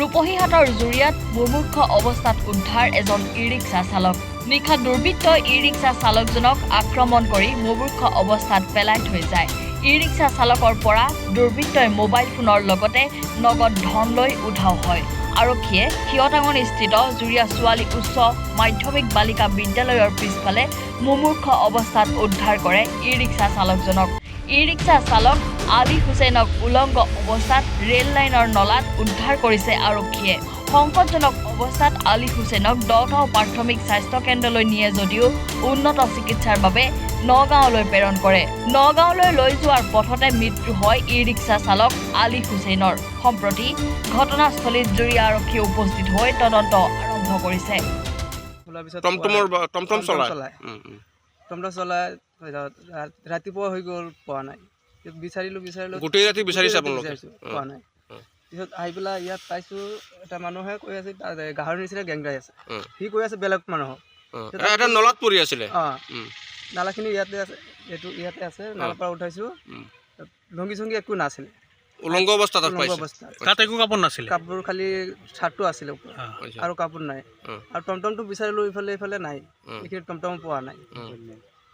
ৰূপহীহাটৰ জুৰিয়াত মুমূৰ্ষ অৱস্থাত উদ্ধাৰ এজন ই-ৰিক্সা চালক। নিশা দুৰ্বৃত্তই ই-ৰিক্সা চালকজনক আক্ৰমণ কৰি মুমূৰ্ষ অৱস্থাত পেলাই থৈ যায়। ই-ৰিক্সা চালকৰ পৰা দুৰ্বৃত্তই মোবাইল ফোনৰ লগতে নগদ ধন লৈ উধাও হয়। আৰক্ষীয়ে সিয়টাঙনিস্থিত জুৰিয়া ছোৱালী উচ্চ মাধ্যমিক বালিকা বিদ্যালয়ৰ পিছফালে মুমূৰ্ষ অৱস্থাত উদ্ধাৰ কৰে ই-ৰিক্সা চালকজনক। ই-ৰিক্সা চালক আলী হুছেইনক উলংগ অৱস্থাত ৰেল লাইনৰ নলাত উদ্ধাৰ কৰিছে আৰক্ষীয়ে। সংকটজনক অৱস্থাত আলী হুছেইনক দহগাঁও প্ৰাথমিক স্বাস্থ্য কেন্দ্ৰলৈ নিয়ে যদিও উন্নত চিকিৎসাৰ বাবে নগাঁৱলৈ প্ৰেৰণ কৰে। নগাঁৱলৈ লৈ যোৱাৰ পথতে মৃত্যু হয় ই-ৰিক্সা চালক আলী হুছেইনৰ। সম্প্ৰতি ঘটনাস্থলীত জুৰিয়া আৰক্ষী উপস্থিত হৈ তদন্ত আৰম্ভ কৰিছে। টমটম চলাই ৰাতিপুৱা হৈ গ'ল, পোৱা নাই। বিচাৰিলো গোটেই ৰাতি বিচাৰিছে পোৱা নাই। পিছত আহি পেলাই ইয়াত পাইছোঁ, এটা মানুহে কৈ আছে গাহৰিৰ নিচিনা গেংগাই আছে। সি কৈ আছে বেলেগ মানুহক নলাত পৰি আছিলে। নালাখিনি ইয়াতে আছে, এইটো ইয়াতে আছে। নালাৰ পৰা উঠাইছোঁ, লংগি চংগি একো নাছিলে, উলংগ অৱস্থাত তাত একো কাপোৰ নাছিলে। কাপোৰ খালি চাৰ্টটো আছিলে ওপৰত, আৰু কাপোৰ নাই। আৰু টমটমটো বিচাৰিলোঁ ইফালে নাই, এইখিনি টমটম পোৱা নাই,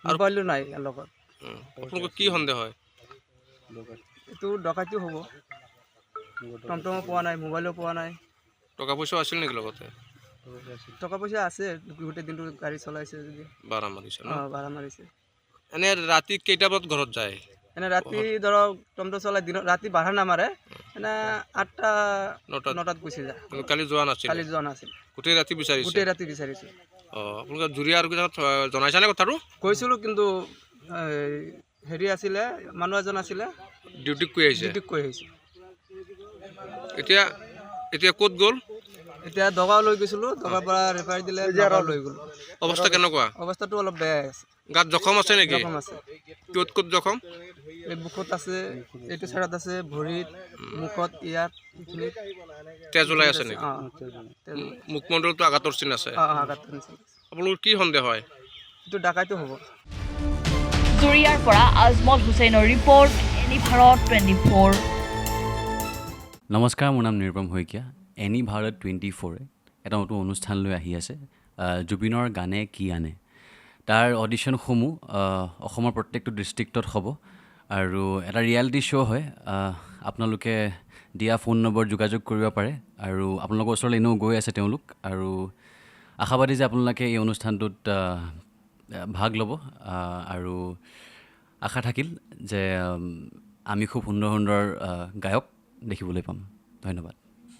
মোবাইলো নাই ইয়াৰ লগত। আপোনালোকৰ কি সন্দেহ হয়? এইটো ডকাইতিও হ'ব। টমটমো পোৱা নাই, মোবাইলো পোৱা নাই। টকা পইচাও আছিল নেকি লগতে? টকা পইচা আছে, গোটেই দিনটো গাড়ী চলাইছে যদি। ভাড়া মাৰিছে? ভাড়া মাৰিছে। এনে ৰাতি কেইটা বজাত ঘৰত যায়? এনে ৰাতি ধৰক টমটম চলাই দিনত ৰাতি ভাড়া নামাৰে, এনে 8টা 9টাত গুচি যায়। কালি যোৱা নাছিল? কালি যোৱা নাছিল। গোটেই ৰাতি বিচাৰিছে? গোটেই ৰাতি বিচাৰিছোঁ। আপোনালোকে জুৰিয়া আৰু জনাইছেনে কথাটো? কৈছিলোঁ, কিন্তু হেৰি আছিলে, মানুহ এজন আছিলে, ডিউটিত কৈ আহিছে। এতিয়া ক'ত গ'ল? এতিয়া দগাঁও লৈ গৈছিলোঁ, দগাঁৱৰ পৰা ৰেফাৰ দিলে, দগাঁও লৈ গ'লো। অৱস্থা কেনেকুৱা? অৱস্থাটো অলপ বেয়াই আছে। গাত জখম আছে নেকি? জখম আছে। ক'ত জখম? এই বুকুত আছে, এইটো চাইডত আছে, ভৰিত, মুখত, ইয়াত এইখিনিত তেজ ওলাই আছে নেকি? মুখমণ্ডলটো আঘাতৰ চিন আছে? আঘাতৰ নিচিনা। আপোনালোকৰ কি সন্দেহ হয়? এইটো ডাকাইতো হ'ব। জুৰিয়াৰ পৰা আজমল হুছেইনৰ ৰিপৰ্ট, এনি ভাৰত 24। নমস্কাৰ, মোৰ নাম নিৰুপম শইকীয়া। এনি ভাৰত 24 এটা নতুন অনুষ্ঠান লৈ আহি আছে, জুবিনৰ গানে কি আনে। তাৰ অডিশ্যনসমূহ অসমৰ প্ৰত্যেকটো ডিষ্ট্ৰিক্টত হ'ব, আৰু এটা ৰিয়েলিটি শ্ব' হয়। আপোনালোকে দিয়া ফোন নম্বৰ যোগাযোগ কৰিব পাৰে, আৰু আপোনালোকৰ ওচৰলৈ এনেও গৈ আছে তেওঁলোক, আৰু আশাবাদী যে আপোনালোকে এই অনুষ্ঠানটোত ভাগ ল'ব, আৰু আশা থাকিল যে আমি খুব সুন্দৰ সুন্দৰ গায়ক দেখিবলৈ পাম। ধন্যবাদ।